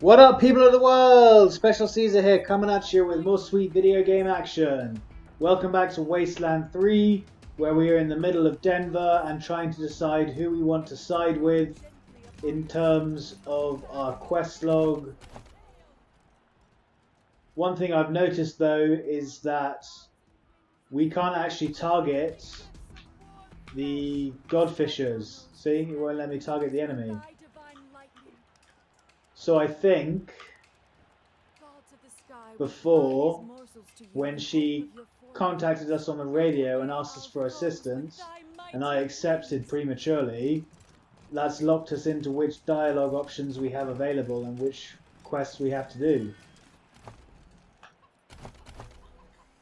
What up, people of the world? Special Caesar here, coming at you with more sweet video game action. Welcome back to Wasteland 3, where we are in the middle of Denver and trying to decide who we want to side with in terms of our quest log. One thing I've noticed though is that we can't actually target the godfishers. See, it won't let me target the enemy. So I think before, when she contacted us on the radio and asked us for assistance, and I accepted prematurely, that's locked us into which dialogue options we have available and which quests we have to do.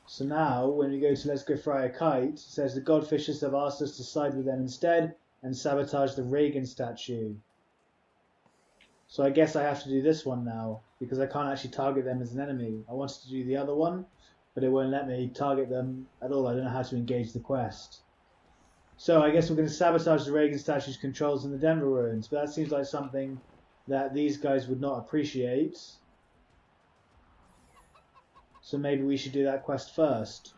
So now, when we go to Let's Go Fly a Kite, it says the godfishers have asked us to side with them instead and sabotage the Reagan statue. So I guess I have to do this one now, because I can't actually target them as an enemy. I wanted to do the other one, but it won't let me target them at all. I don't know how to engage the quest. So I guess we're going to sabotage the Reagan statue's controls in the Denver ruins, but that seems like something that these guys would not appreciate. So maybe we should do that quest first.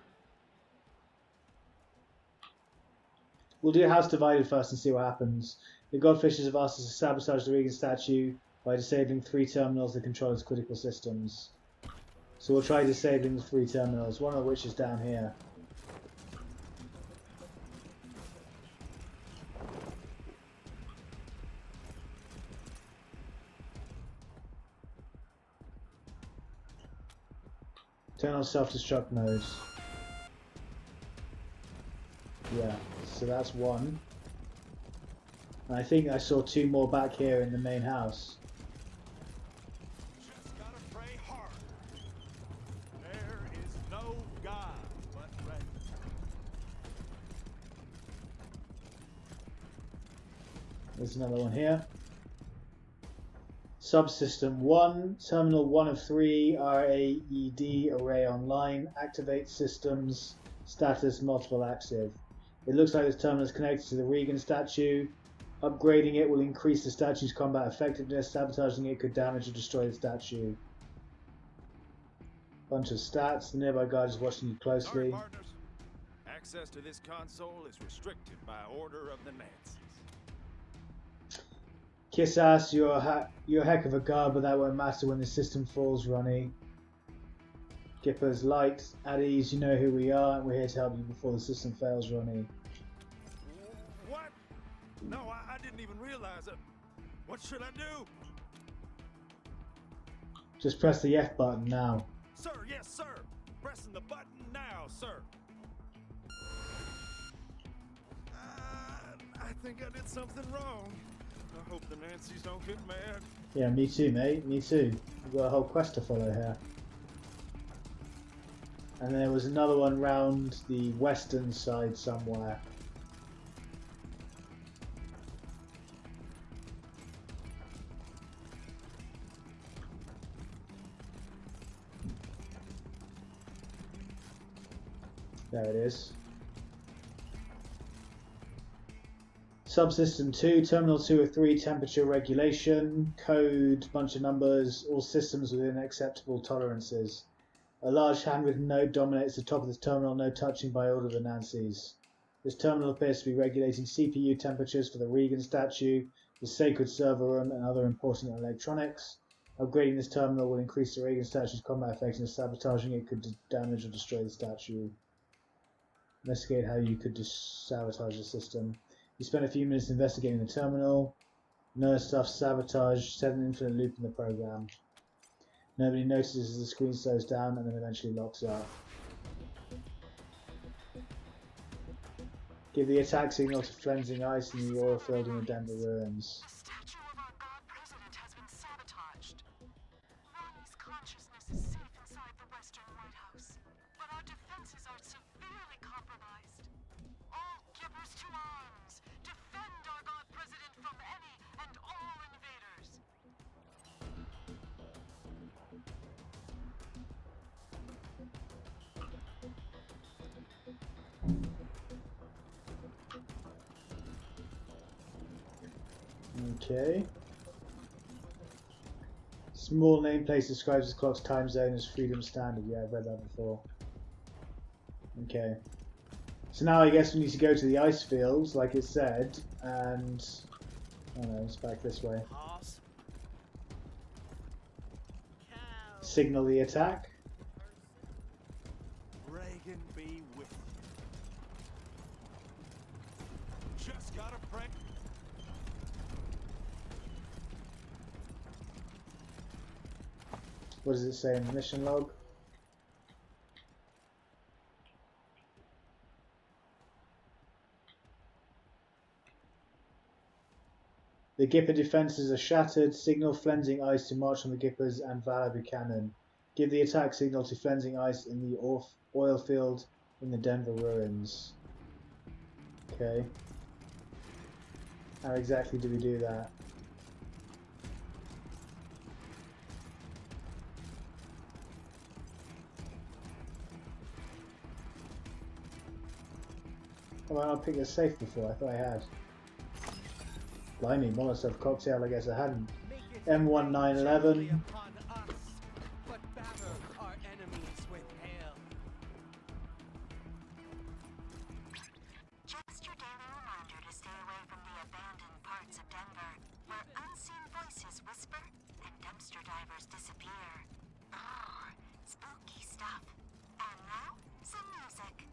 We'll do House Divided first and see what happens. The godfishers have asked us to sabotage the Reagan statue by disabling 3 terminals that control its critical systems. So we'll try disabling the 3 terminals, one of which is down here. Turn on self-destruct mode. Yeah, so that's one. And I think I saw 2 more back here in the main house. Just gotta pray hard. There is no God but Red. There's another one here. Subsystem 1, Terminal 1 of 3, RAED, Array Online, Activate Systems, Status Multiple Active. It looks like this terminal is connected to the Reagan statue. Upgrading it will increase the statue's combat effectiveness. Sabotaging it could damage or destroy the statue. Bunch of stats. The nearby guard is watching you closely. Sorry, partners. Access to this console is restricted by order of the Nazis. Kiss ass, you're a heck of a guard, but that won't matter when the system falls, Ronnie. Gipper's light, at ease, you know who we are, and we're here to help you before the system fails, Ronnie. What? No, I didn't even realize it. What should I do? Just press the F button now. Sir, yes, sir. Pressing the button now, sir. I think I did something wrong. I hope the Nazis don't get mad. Yeah, me too, mate. Me too. We've got a whole quest to follow here. And there was another one round the western side somewhere. There it is. Subsystem 2, Terminal 2 of 3, Temperature Regulation, Code, bunch of numbers, all systems within acceptable tolerances. A large handwritten note dominates the top of this terminal, no touching by order of the Nazis. This terminal appears to be regulating CPU temperatures for the Reagan statue, the sacred server room, and other important electronics. Upgrading this terminal will increase the Reagan statue's combat effectiveness. Sabotaging it could damage or destroy the statue. Investigate how you could sabotage the system. You spend a few minutes investigating the terminal. No stuff, sabotage, set an infinite loop in the program. Nobody notices as the screen slows down and then eventually locks up. Give the attack signal to cleansing ice in the oil field in the Denver ruins. The statue of our god president has been sabotaged. Ronnie's consciousness is safe inside the Western White House, but our defenses are severely compromised. All Gibbers to arms! Defend our god president from any and all invaders! Okay. Small nameplate describes the clock's time zone as Freedom Standard. Yeah, I've read that before. Okay. So now I guess we need to go to the ice fields, like it said, and... I don't know, it's back this way. Horse. Cow. Signal the attack. Reagan be with you. Just gotta pray. What does it say in the mission log? The Gipper defences are shattered. Signal Flensing Ice to march on the Gippers and Valor Buchanan. Give the attack signal to Flensing Ice in the oil field in the Denver ruins. Okay. How exactly do we do that? Oh, I'll pick a safe before. I thought I had. Blimey, Molotov cocktail, I guess I hadn't. M1911. Just your daily reminder to stay away from the abandoned parts of Denver, where unseen voices whisper and dumpster divers disappear. Ah, spooky stuff. And now, some music.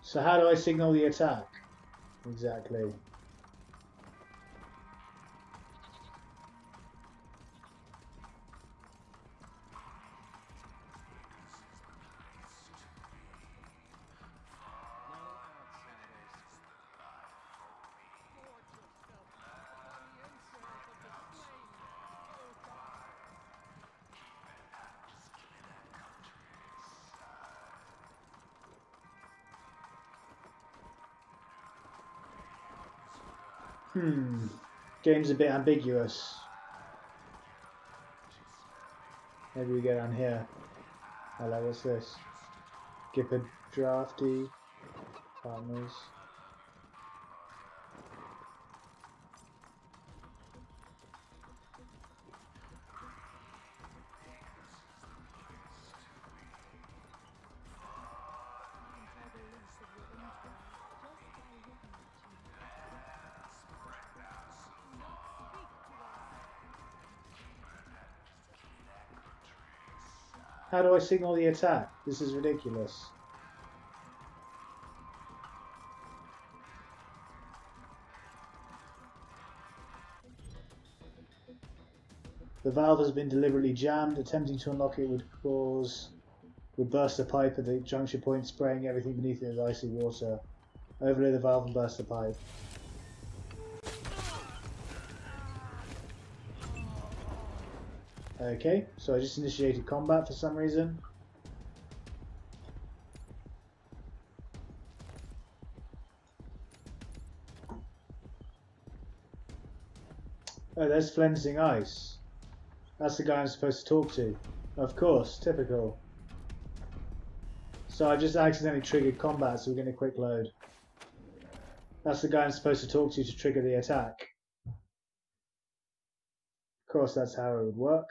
So how do I signal the attack? Exactly. Game's a bit ambiguous. Maybe we go down here. Hello, what's this? Gipper drafty partners. How do I signal the attack? This is ridiculous. The valve has been deliberately jammed. Attempting to unlock it would burst a pipe at the junction point, spraying everything beneath it with icy water. Overlay the valve and burst the pipe. Okay, so I just initiated combat for some reason. Oh, there's Flensing Ice. That's the guy I'm supposed to talk to. Of course, typical. So I just accidentally triggered combat, so we're going to quick load. That's the guy I'm supposed to talk to trigger the attack. Of course, that's how it would work.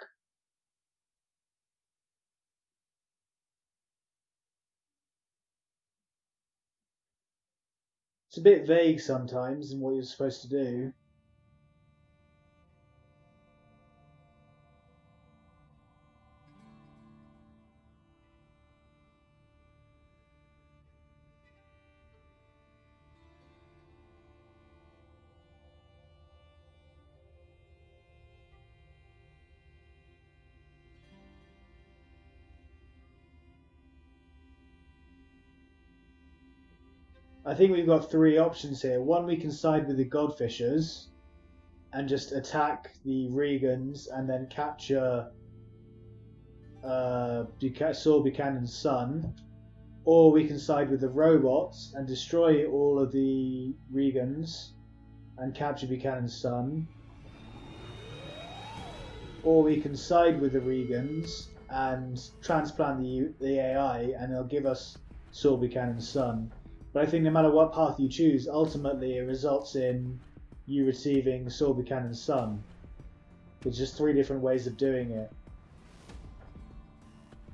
It's a bit vague sometimes in what you're supposed to do. I think we've got three options here. One, we can side with the Godfishers and just attack the Regans and then capture Saul Buchanan's son. Or we can side with the robots and destroy all of the Regans and capture Buchanan's son. Or we can side with the Regans and transplant the AI, and it'll give us Saul Buchanan's son. But I think no matter what path you choose, ultimately it results in you receiving Saul Buchanan's son. There's just 3 different ways of doing it.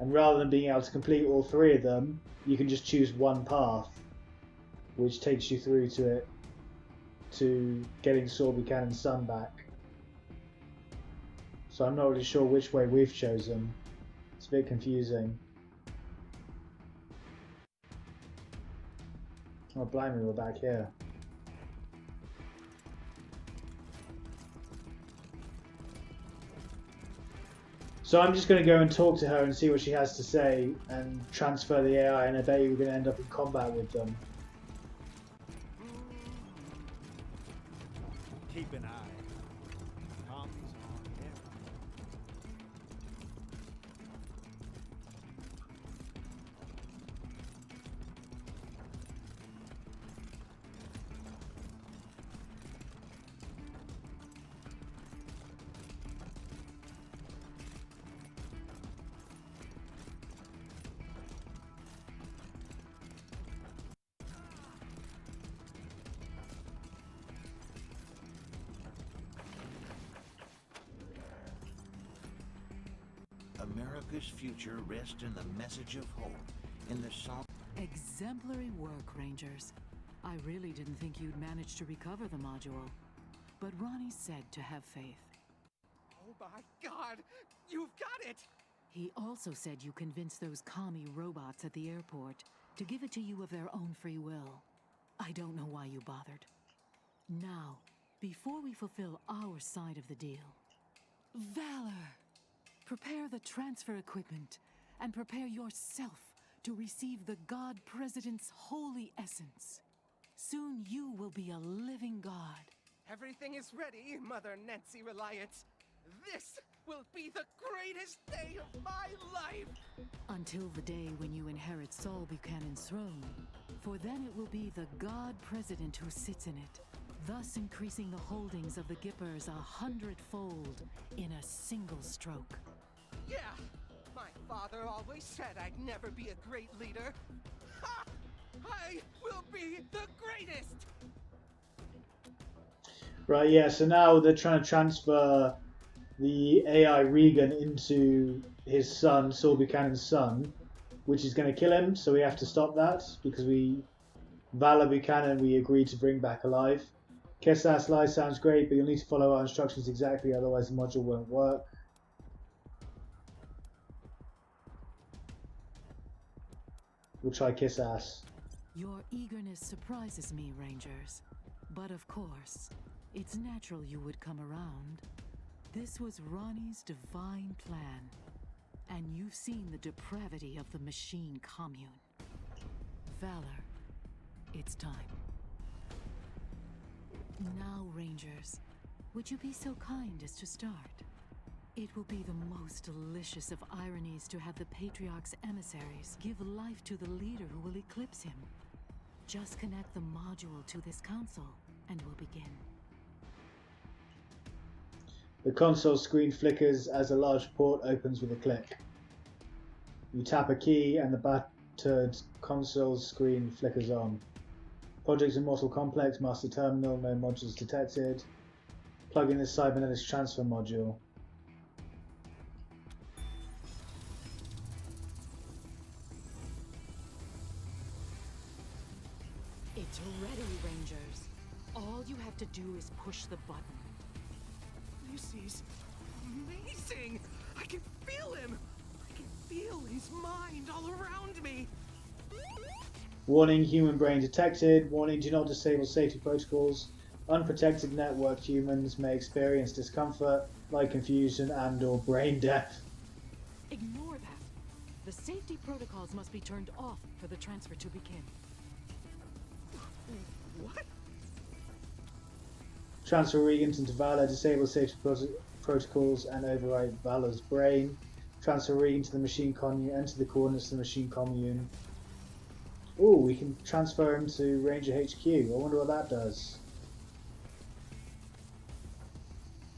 And rather than being able to complete all 3 of them, you can just choose one path, which takes you through to getting Saul Buchanan's son back. So I'm not really sure which way we've chosen. It's a bit confusing. Oh, blimey, we're back here. So I'm just going to go and talk to her and see what she has to say and transfer the AI, and I bet you we're going to end up in combat with them. Keep an eye. Commies on everything. America's future rests in the message of hope, in the song. Exemplary work, Rangers. I really didn't think you'd manage to recover the module. But Ronnie said to have faith. Oh my God! You've got it! He also said you convinced those commie robots at the airport to give it to you of their own free will. I don't know why you bothered. Now, before we fulfill our side of the deal, Valor! Prepare the transfer equipment and prepare yourself to receive the God President's holy essence. Soon you will be a living God. Everything is ready, Mother Nancy Reliance. This will be the greatest day of my life! Until the day when you inherit Saul Buchanan's throne. For then it will be the God President who sits in it, thus increasing the holdings of the Gippers 100-fold in a single stroke. Yeah! My father always said I'd never be a great leader. Ha! I will be the greatest! Right, yeah, so now they're trying to transfer the AI Regan into his son, Saul Buchanan's son, which is going to kill him, so we have to stop that, because Valor Buchanan we agreed to bring back alive. Kiss-ass lie sounds great, but you'll need to follow our instructions exactly, otherwise the module won't work. We'll try kiss-ass. Your eagerness surprises me, Rangers. But of course, it's natural you would come around. This was Ronnie's divine plan. And you've seen the depravity of the machine commune. Valor, it's time. Now, Rangers, would you be so kind as to start? It will be the most delicious of ironies to have the Patriarch's emissaries give life to the leader who will eclipse him. Just connect the module to this console, and we'll begin. The console screen flickers as a large port opens with a click. You tap a key and the battered console screen flickers on. Project Immortal Complex, Master Terminal, no modules detected. Plug in the cybernetics transfer module. It's ready, Rangers. All you have to do is push the button. This is amazing! I can feel him! I can feel his mind all around me! Warning, human brain detected. Warning, do not disable safety protocols. Unprotected networked humans may experience discomfort, light confusion, and/or brain death. Ignore that. The safety protocols must be turned off for the transfer to begin. What? Transfer Regans into Valor, disable safety protocols, and overwrite Valor's brain. Transfer Regan to the machine commune, enter the coordinates of the machine commune. Ooh, we can transfer him to Ranger HQ. I wonder what that does.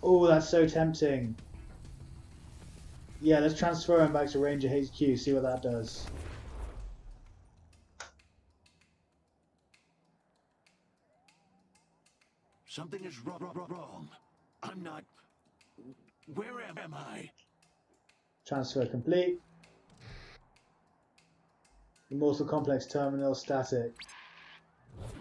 Oh, that's so tempting. Yeah, let's transfer him back to Ranger HQ, see what that does. Something is wrong. I'm not... Where am I? Transfer complete. Immortal Complex Terminal static.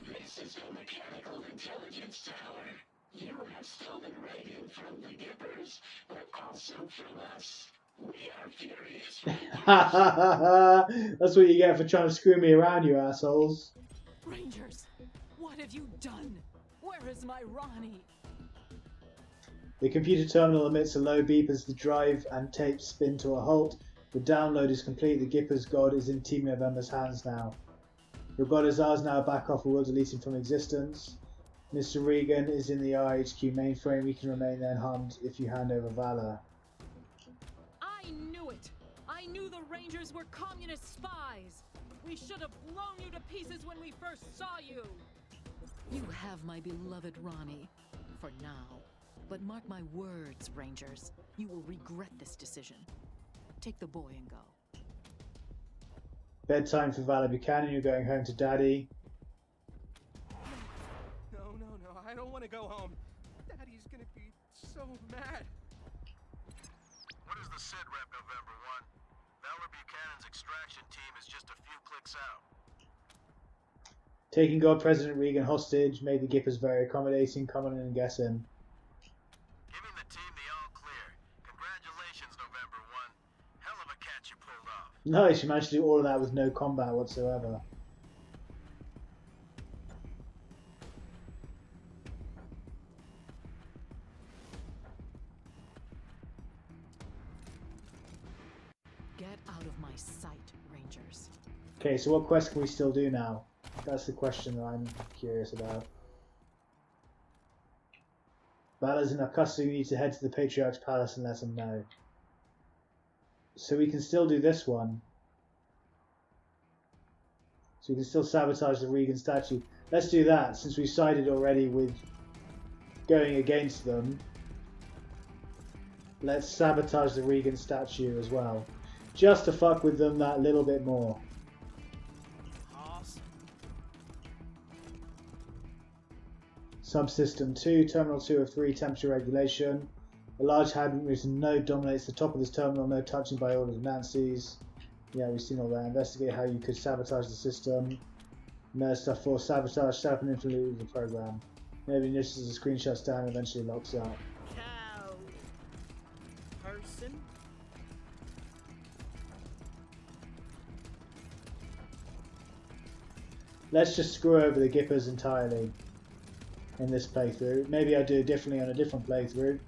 This is your mechanical intelligence tower. You have stolen radio from the Gippers, but also from us. We are furious. That's what you get for trying to screw me around, you assholes. Rangers, what have you done? Where is my Ronnie? The computer terminal emits a low beep as the drive and tape spin to a halt. The download is complete. The Gipper's god is in Team November's hands now. Your god is ours now. Back off or we'll delete him from existence. Mr. Regan is in the RHQ mainframe. We can remain unharmed if you hand over Valor. I knew it! I knew the Rangers were communist spies! We should have blown you to pieces when we first saw you! You have my beloved Ronnie. For now. But mark my words, Rangers. You will regret this decision. Take the boy and go. Bedtime for Valor Buchanan. You're going home to Daddy. No, I don't want to go home. Daddy's gonna be so mad. What is the sit rep, November 1? Valor Buchanan's extraction team is just a few clicks out. Taking God President Regan hostage made the Gippers very accommodating. Come on in and get him. Giving the team the all clear. Congratulations, November 1. Hell of a catch you pulled off. Nice, you managed to do all of that with no combat whatsoever. Get out of my sight, Rangers. Okay, so what quest can we still do now? That's the question that I'm curious about. Valor's in our custody. We need to head to the Patriarch's palace and let him know. So we can still do this one. So we can still sabotage the Regan statue. Let's do that, since we sided already with going against them. Let's sabotage the Regan statue as well. Just to fuck with them that little bit more. Subsystem 2, Terminal 2 of 3, temperature regulation. A large handwritten note dominates the top of this terminal, no touching by order of Nancy's. Yeah, we've seen all that. Investigate how you could sabotage the system. No stuff for sabotage, set up and implement the program. Maybe initials the screen shuts down and eventually locks up. Cow. Person. Let's just screw over the Gippers entirely in this playthrough. Maybe I'll do it differently on a different playthrough,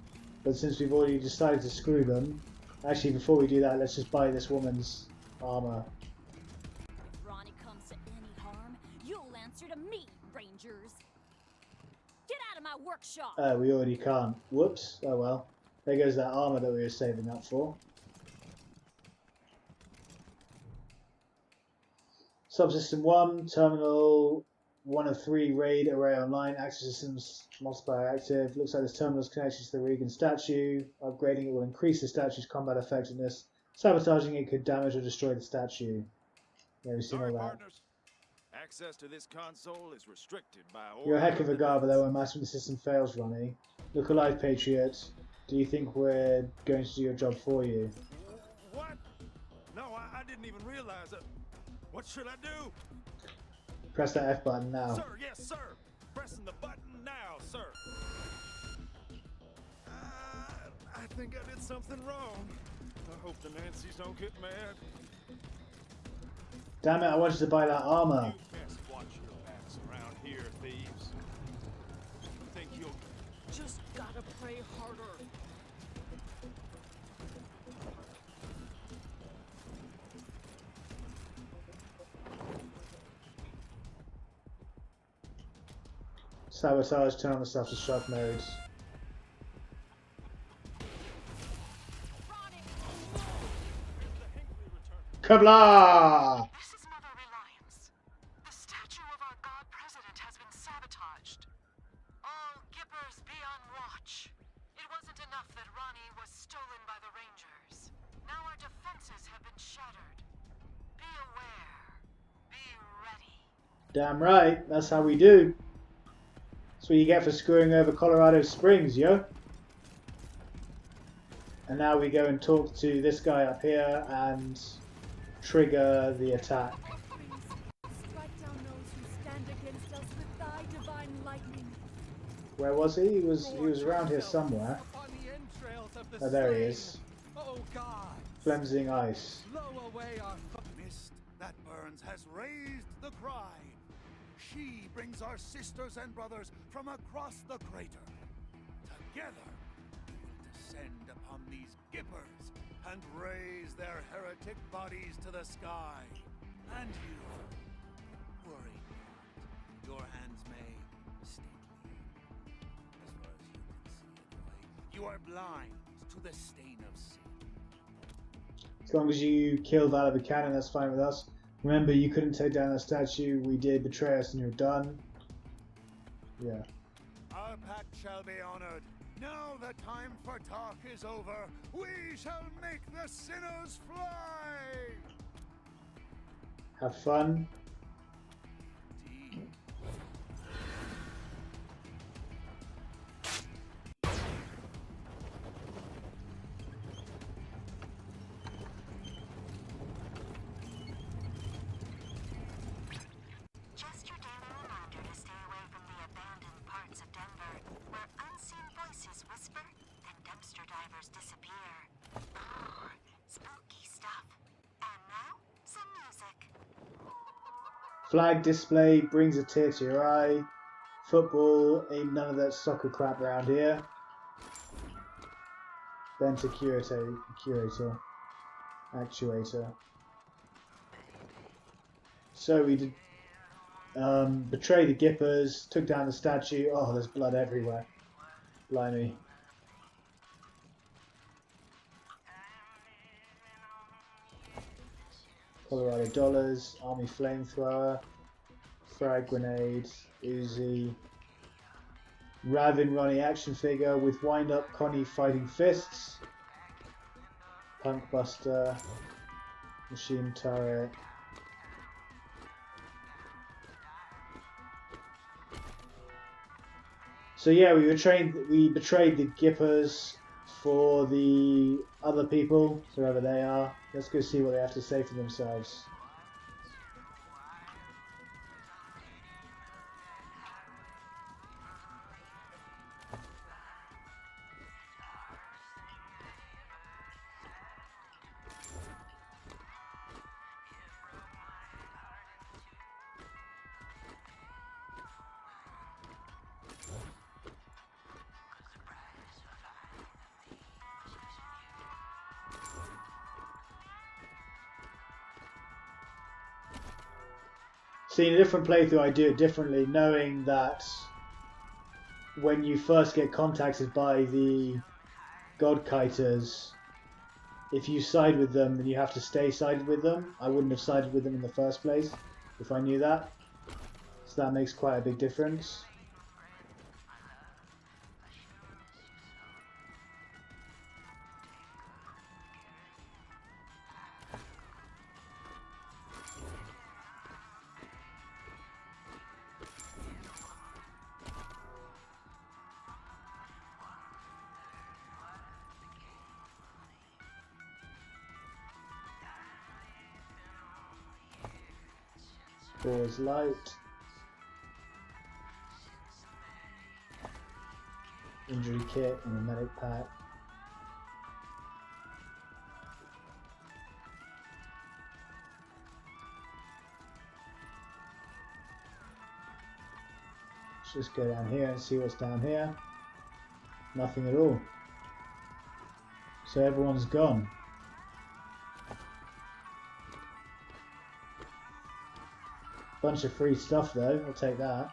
but since we've already decided to screw them, actually before we do that, let's just buy this woman's armor. If Ronnie comes to any harm, you'll answer to me, Rangers. Get out of my workshop! Oh, we already can't. Whoops. Oh well. There goes that armor that we were saving up for. Subsystem 1, Terminal 1 of 3, Raid Array Online, Access Systems Multiplier active. Looks like this terminal is connected to the Regan statue. Upgrading it will increase the statue's combat effectiveness. Sabotaging it could damage or destroy the statue. Yeah, we've seen all Sorry, that. partners. Access to this console is restricted by order. You're a heck of a guy, but though when mastering the system fails, Ronnie. Look alive, Patriot. Do you think we're going to do your job for you? What? No, I didn't even realize it. What should I do? Press that F button now. Sir, yes, sir. Pressing the button now, sir. I think I did something wrong. I hope the Nancys don't get mad. Damn it, I wanted to buy that armor. You best watch your backs around here, thieves. You think you'll... Just gotta pray harder. Sabotage, turn on the self-destruct modes. Kabla! This is Mother Reliance. The statue of our god president has been sabotaged. All Gippers be on watch. It wasn't enough that Ronnie was stolen by the Rangers. Our defenses have been shattered. Be aware. Be ready. Damn right, that's how we do. That's what you get for screwing over Colorado Springs, yo. And now we go and talk to this guy up here and trigger the attack. Strike down those who stand against us with thy divine lightning. Where was he? He was around here somewhere. Upon the entrails of the Oh, there he slain. is. Oh God, Flemsing ice. blow away our Mist that burns has raised the cry. She brings our sisters and brothers from across the crater. Together, we will descend upon these gippers and raise their heretic bodies to the sky. And you, worry not. Your hands may stay clean. As far as you can see anyway, you are blind to the stain of sin. As long as you kill Vala Buchanan, that's fine with us. Remember, you couldn't take down that statue. We did betray us and you're done. Yeah. Our pact shall be honored. Now the time for talk is over. We shall make the sinners fly! Have fun. Indeed. Just your daily reminder to stay away from the abandoned parts of Denver, where unseen voices whisper and dumpster divers disappear. Spooky stuff. And now, some music. Flag display brings a tear to your eye. Football, ain't none of that soccer crap around here. Then to curator. Actuator. So we did betray the Gippers, took down the statue. Oh, there's blood everywhere. Blimey. Colorado dollars, army flamethrower, frag grenade, Uzi, Ravin Ronnie action figure with wind up Connie fighting fists, punk buster, machine turret. So yeah, we betrayed the Gippers for the other people, whoever they are. Let's go see what they have to say for themselves. See, in a different playthrough I do it differently, knowing that when you first get contacted by the God-kiters, if you side with them, then you have to stay sided with them. I wouldn't have sided with them in the first place if I knew that. So that makes quite a big difference. Pause light. Injury kit and a medic pack. Let's just go down here and see what's down here. Nothing at all. So everyone's gone. Bunch of free stuff though, I'll take that.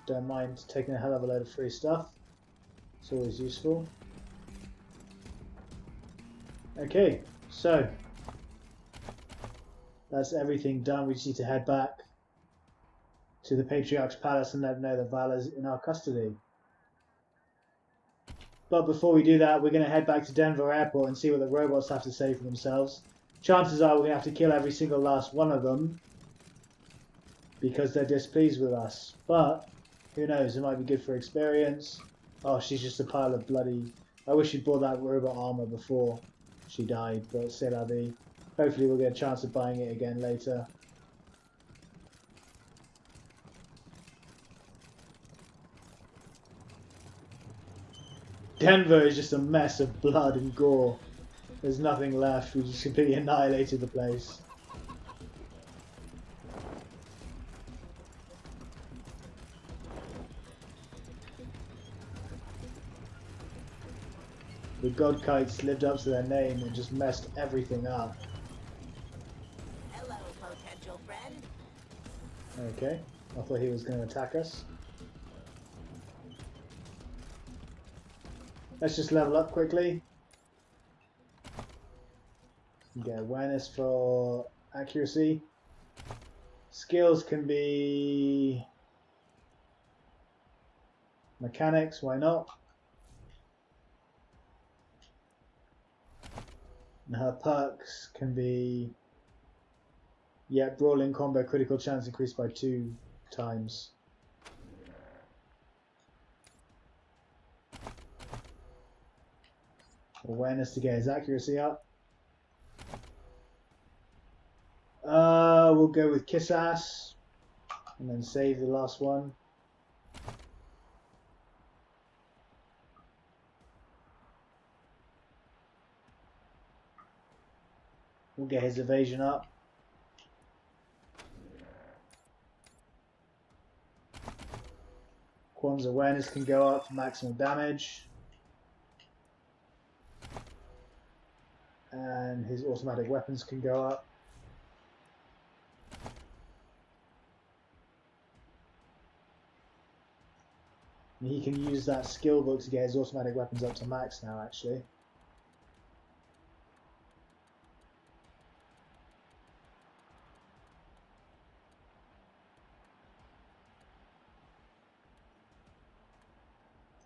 Don't mind taking a hell of a load of free stuff. It's always useful. Okay, so that's everything done. We just need to head back to the Patriarch's palace and let them know that Vala's in our custody. But before we do that, we're going to head back to Denver Airport and see what the robots have to say for themselves. Chances are we're going to have to kill every single last one of them because they're displeased with us. But who knows, it might be good for experience. Oh, she's just a pile of bloody... I wish she'd bought that robot armor before she died, but c'est la vie. Hopefully we'll get a chance of buying it again later. Denver is just a mess of blood and gore. There's nothing left. We just completely annihilated the place. The god kites lived up to their name and just messed everything up. Hello, potential friend. Okay, I thought he was going to attack us. Let's just level up quickly. Get awareness for accuracy. Skills can be mechanics, why not? And her perks can be, yeah, brawling combo critical chance increased by 2 times. Awareness to get his accuracy up. We'll go with Kiss Ass and then save the last one. We'll get his evasion up. Quan's awareness can go up for maximum damage. And his automatic weapons can go up. And he can use that skill book to get his automatic weapons up to max now, actually.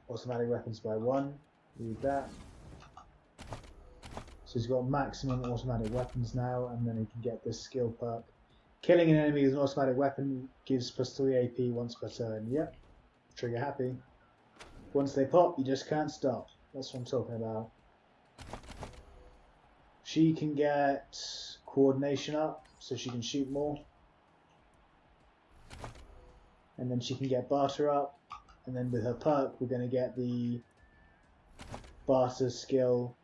Automatic weapons by 1. Read that. So he's got maximum automatic weapons now, and then he can get this skill perk. Killing an enemy with an automatic weapon gives +3 AP once per turn. Yep. Trigger happy. Once they pop, you just can't stop. That's what I'm talking about. She can get coordination up, so she can shoot more. And then she can get barter up. And then with her perk, we're going to get the barter skill.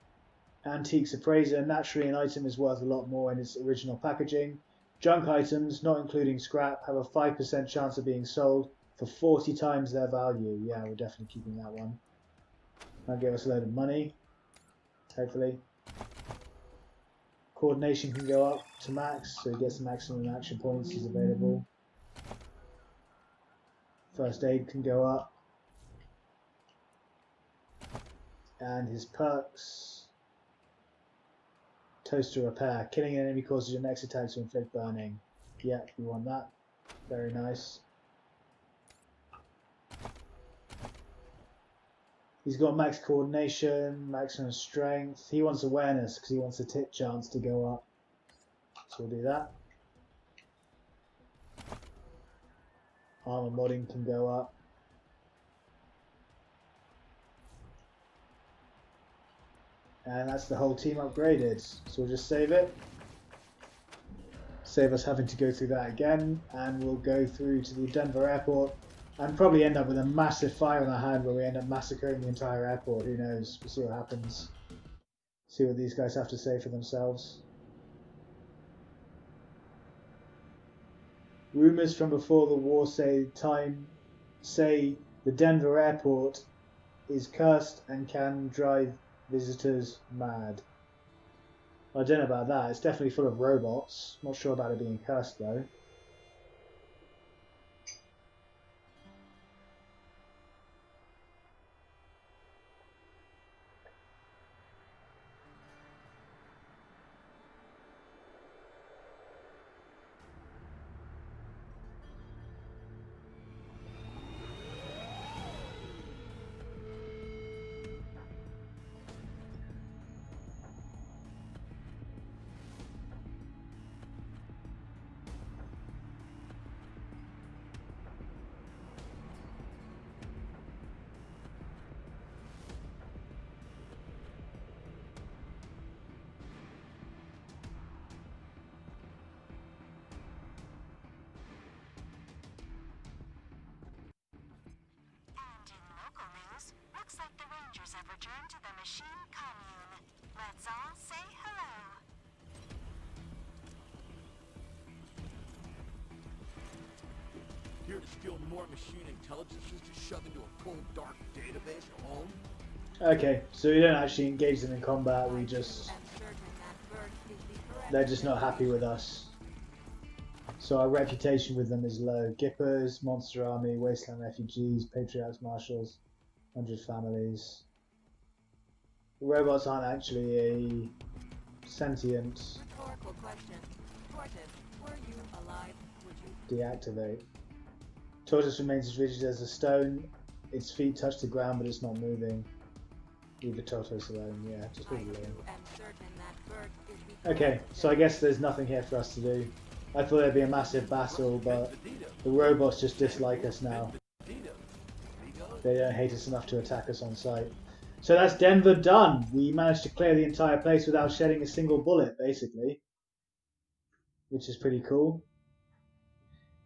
Antiques Appraiser. Naturally, an item is worth a lot more in its original packaging. Junk items, not including scrap, have a 5% chance of being sold for 40 times their value. Yeah, we're definitely keeping that one. That'll give us a load of money, hopefully. Coordination can go up to max, so he gets maximum action points is available. First aid can go up. And his perks. Toaster repair. Killing an enemy causes your next attack to inflict burning. Yeah, we want that. Very nice. He's got max coordination, maximum strength. He wants awareness because he wants the tip chance to go up. So we'll do that. Armor modding can go up. And that's the whole team upgraded. So we'll just save it. Save us having to go through that again. And we'll go through to the Denver airport. And probably end up with a massive fire on our hand where we end up massacring the entire airport. Who knows? We'll see what happens. See what these guys have to say for themselves. Rumors from before the war say the Denver airport is cursed and can drive visitors mad. I don't know about that. It's definitely full of robots. Not sure about it being cursed though. have returned to the machine commune. Let's all say hello. Here to steal more machine intelligences to shove into a cold, dark database at home? Okay, so we don't actually engage them in combat, we just... They're just not happy with us. So our reputation with them is low. Gippers, Monster Army, Wasteland Refugees, Patriarchs, Marshals, 100 Families. The robots aren't actually a sentient... Rhetorical question. Tortoise, were you alive? Would you... Deactivate. Tortoise remains as rigid as a stone. Its feet touch the ground, but it's not moving. Leave the tortoise alone. Yeah, just leave it alone. Okay, so I guess there's nothing here for us to do. I thought there'd be a massive battle, but the robots just dislike us now. They don't hate us enough to attack us on sight. So that's Denver done. We managed to clear the entire place without shedding a single bullet, basically. Which is pretty cool.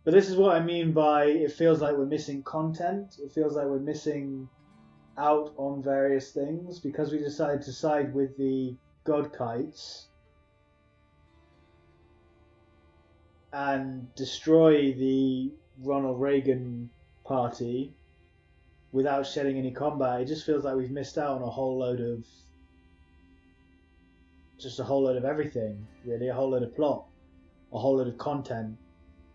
But this is what I mean by it feels like we're missing content. It feels like we're missing out on various things because we decided to side with the God Kites and destroy the Ronald Reagan party without shedding any combat. It just feels like we've missed out on a whole load of everything, really, a whole load of plot, a whole load of content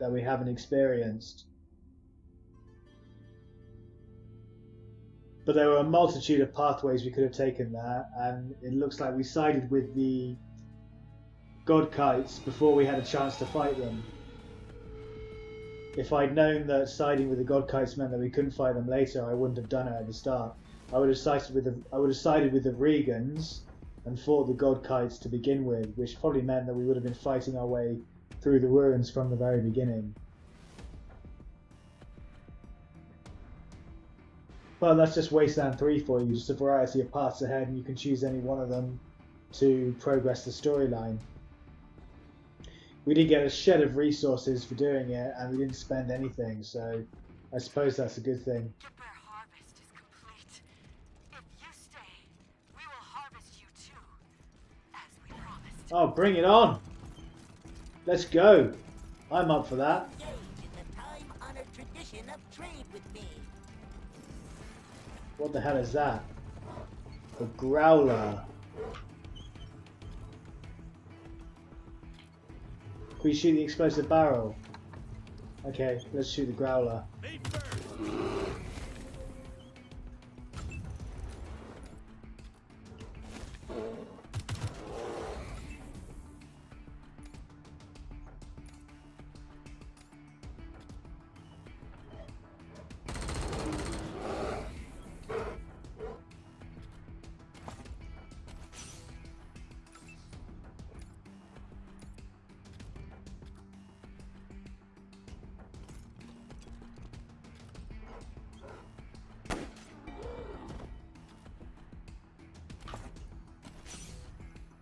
that we haven't experienced. But there were a multitude of pathways we could have taken there, and it looks like we sided with the God Kites before we had a chance to fight them. If I'd known that siding with the God Kites meant that we couldn't fight them later, I wouldn't have done it at the start. I would have sided with the Regans and fought the God Kites to begin with, which probably meant that we would have been fighting our way through the ruins from the very beginning. Well, that's just Wasteland 3 for you, just a variety of paths ahead, and you can choose any one of them to progress the storyline. We did get a shed of resources for doing it, and we didn't spend anything, so I suppose that's a good thing. Gipper harvest is complete. If you stay, we will harvest you too, as we promised. Oh, bring it on! Let's go! I'm up for that. Engage in the time-honored tradition of trade with me. What the hell is that? A growler. Can we shoot the explosive barrel? Okay, let's shoot the growler.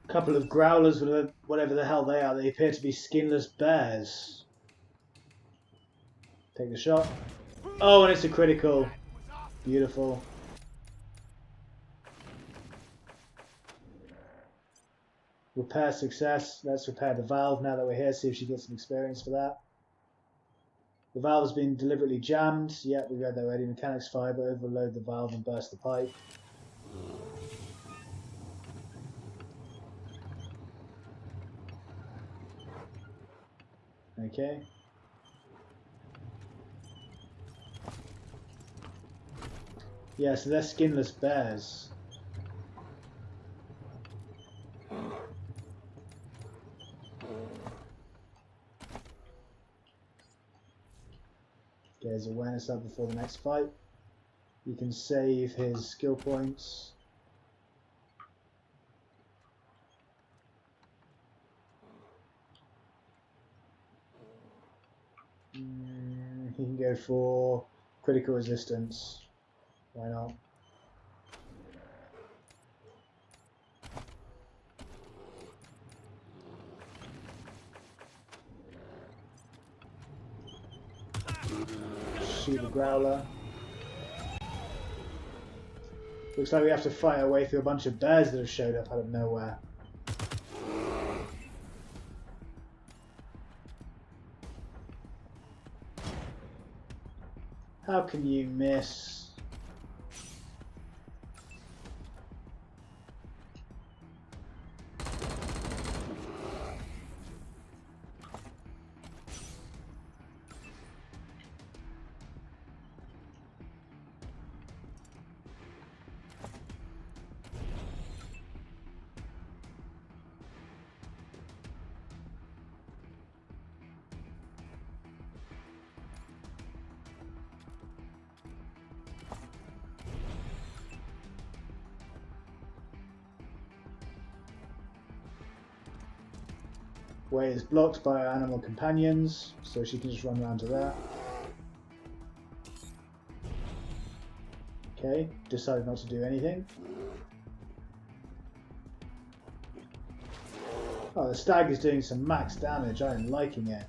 Couple of growlers, whatever the hell they are. They appear to be skinless bears. Take the shot. Oh, and it's a critical. Beautiful. Repair success. Let's repair the valve now that we're here. See if she gets some experience for that. The valve has been deliberately jammed. Yep, we read that already. Mechanics fiber. Overload the valve and burst the pipe. Okay. Yeah, so they're skinless bears. Get his awareness up before the next fight. You can save his skill points. He can go for critical resistance. Why not? Shoot the growler. Looks like we have to fight our way through a bunch of bears that have showed up out of nowhere. How can you miss? Way is blocked by our animal companions, so she can just run around to that. Okay, decided not to do anything. Oh, the stag is doing some max damage. I am liking it.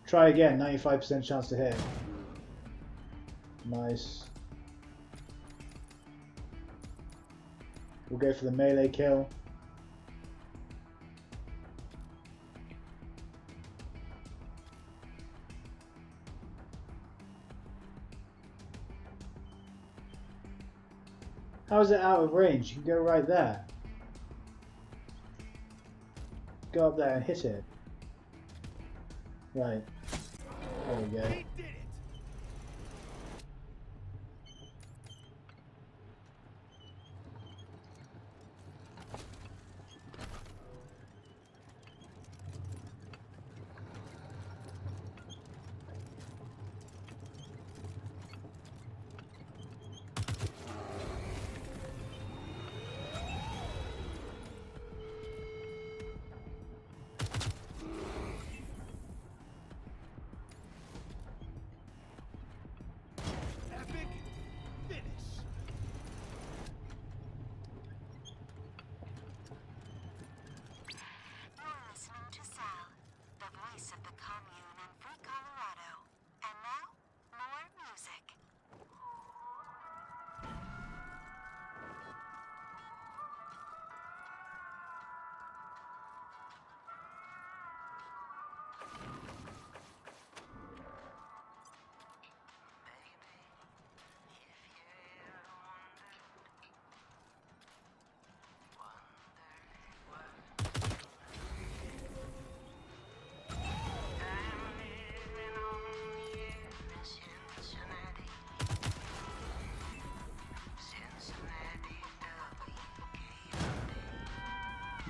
Try again, 95% chance to hit. Nice. We'll go for the melee kill. How is it out of range? You can go right there. Go up there and hit it. Right. There we go.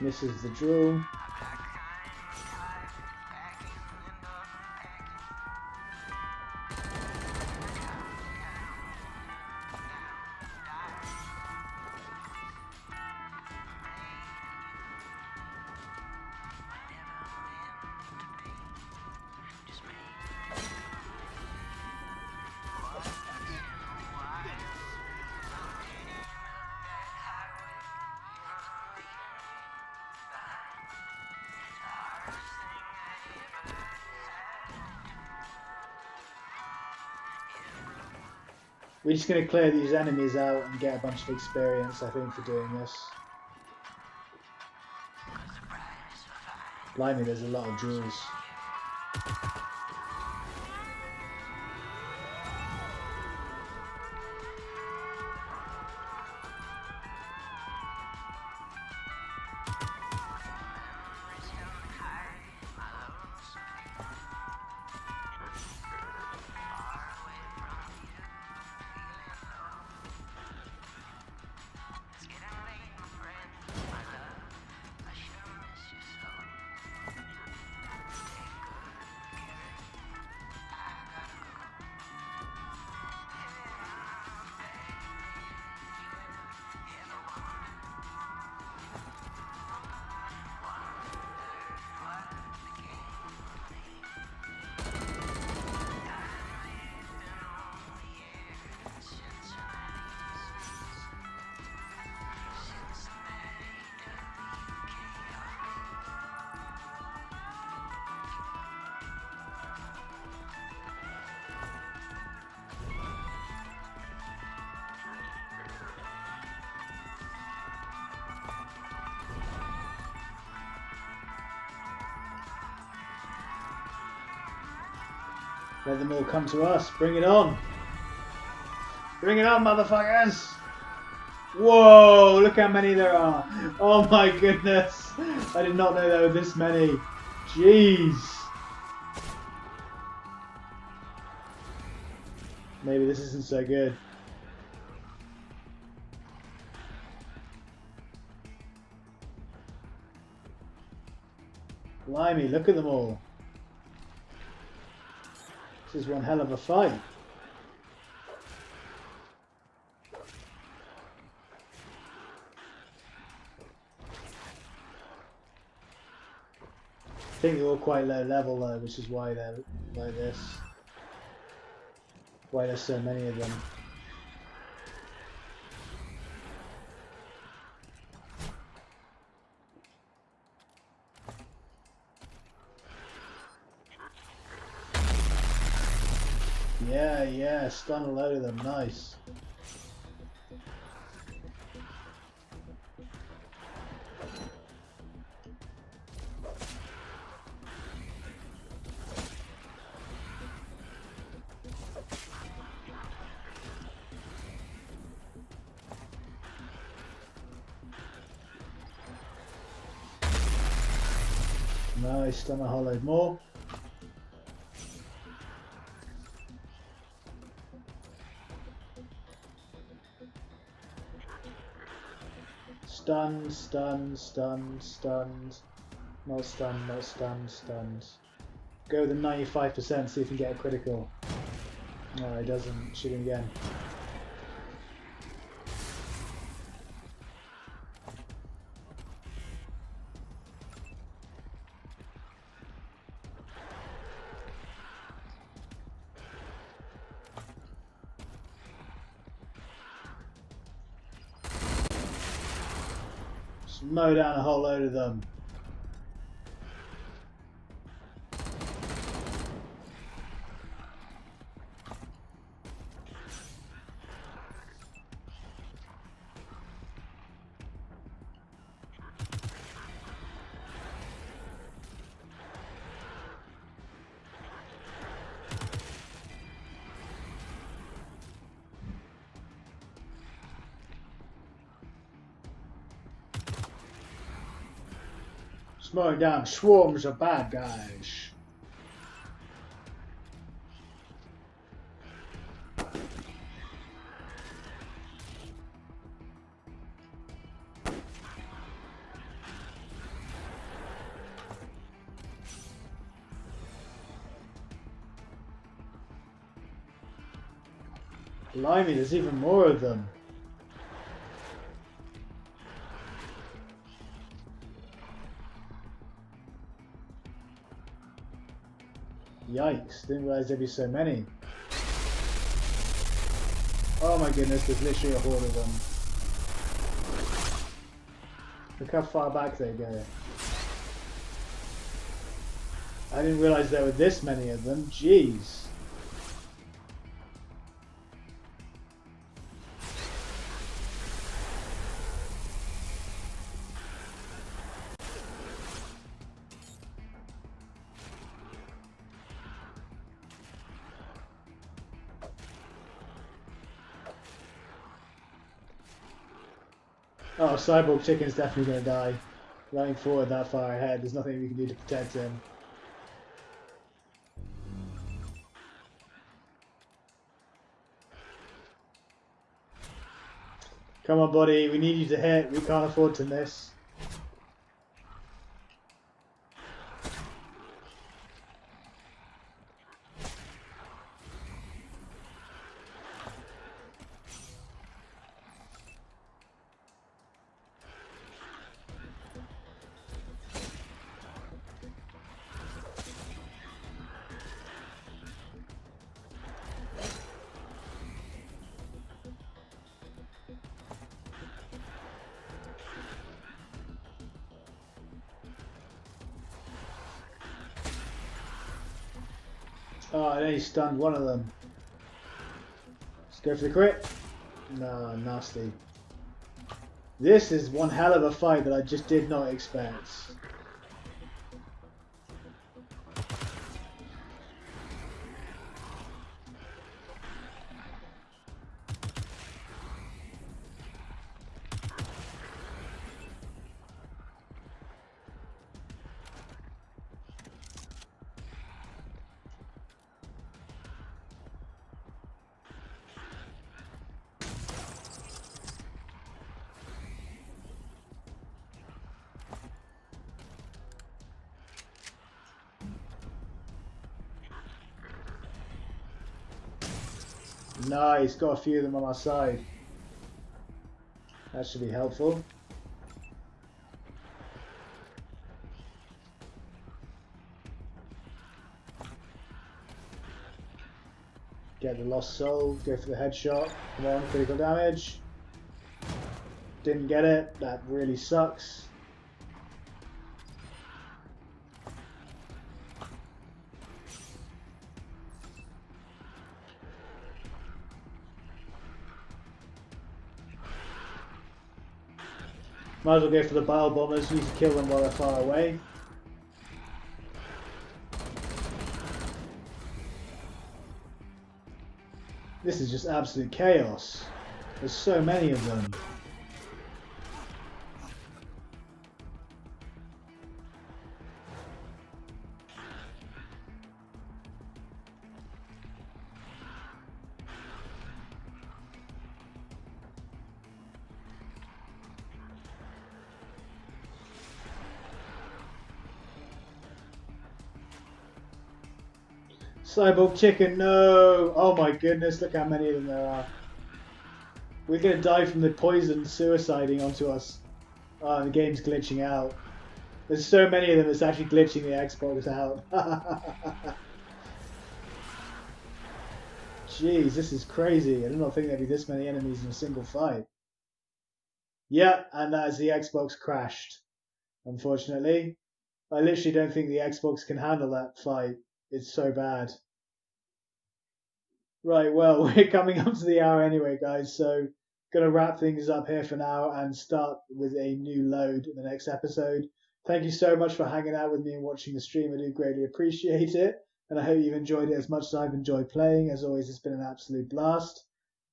Misses the drill. We're just going to clear these enemies out and get a bunch of experience, I think, for doing this. Blimey, there's a lot of jewels. Let them all come to us. Bring it on. Bring it on, motherfuckers. Whoa, look how many there are. Oh my goodness. I did not know there were this many. Jeez. Maybe this isn't so good. Blimey, look at them all. This is one hell of a fight. I think they're all quite low level though, which is why they're like this. Why there's so many of them. Yeah, stun a load of them, nice. Nice, stun a whole load more. Stunned, stunned, stunned, stunned. Not stunned, not stunned, stunned. Go with the 95%, see if you can get a critical. No, he doesn't. Shoot him again. Mow down a whole load of them. Mowing down swarms of bad guys. Blimey, there's even more of them. Yikes, didn't realise there'd be so many. Oh my goodness, there's literally a horde of them. Look how far back they go. I didn't realise there were this many of them, jeez. Oh, Cyborg Chicken's definitely going to die. Running forward that far ahead, there's nothing we can do to protect him. Come on, buddy, we need you to hit. We can't afford to miss. Oh, I only stunned one of them. Let's go for the crit. No, nasty. This is one hell of a fight that I just did not expect. Nice, got a few of them on our side. That should be helpful. Get the lost soul, go for the headshot. Come on, critical damage. Didn't get it, that really sucks. Might as well go for the bile bombers, need to kill them while they're far away. This is just absolute chaos. There's so many of them. Cyborg chicken, no! Oh my goodness, look how many of them there are. We're gonna die from the poison suiciding onto us. Oh, the game's glitching out. There's so many of them, it's actually glitching the Xbox out. Jeez, this is crazy. I did not think there'd be this many enemies in a single fight. Yeah, and as the Xbox crashed, unfortunately. I literally don't think the Xbox can handle that fight. It's so bad. Right, well, we're coming up to the hour anyway, guys, so gonna wrap things up here for now and start with a new load in the next episode. Thank you so much for hanging out with me and watching the stream. I do greatly appreciate it, and I hope you've enjoyed it as much as I've enjoyed playing. As always, it's been an absolute blast.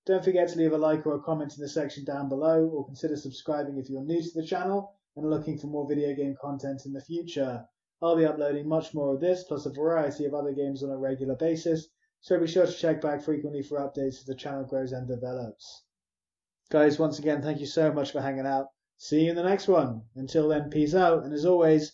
Don't forget to leave a like or a comment in the section down below, or consider subscribing if you're new to the channel and looking for more video game content in the future. I'll be uploading much more of this, plus a variety of other games on a regular basis, so be sure to check back frequently for updates as the channel grows and develops. Guys, once again, thank you so much for hanging out. See you in the next one. Until then, peace out, and as always,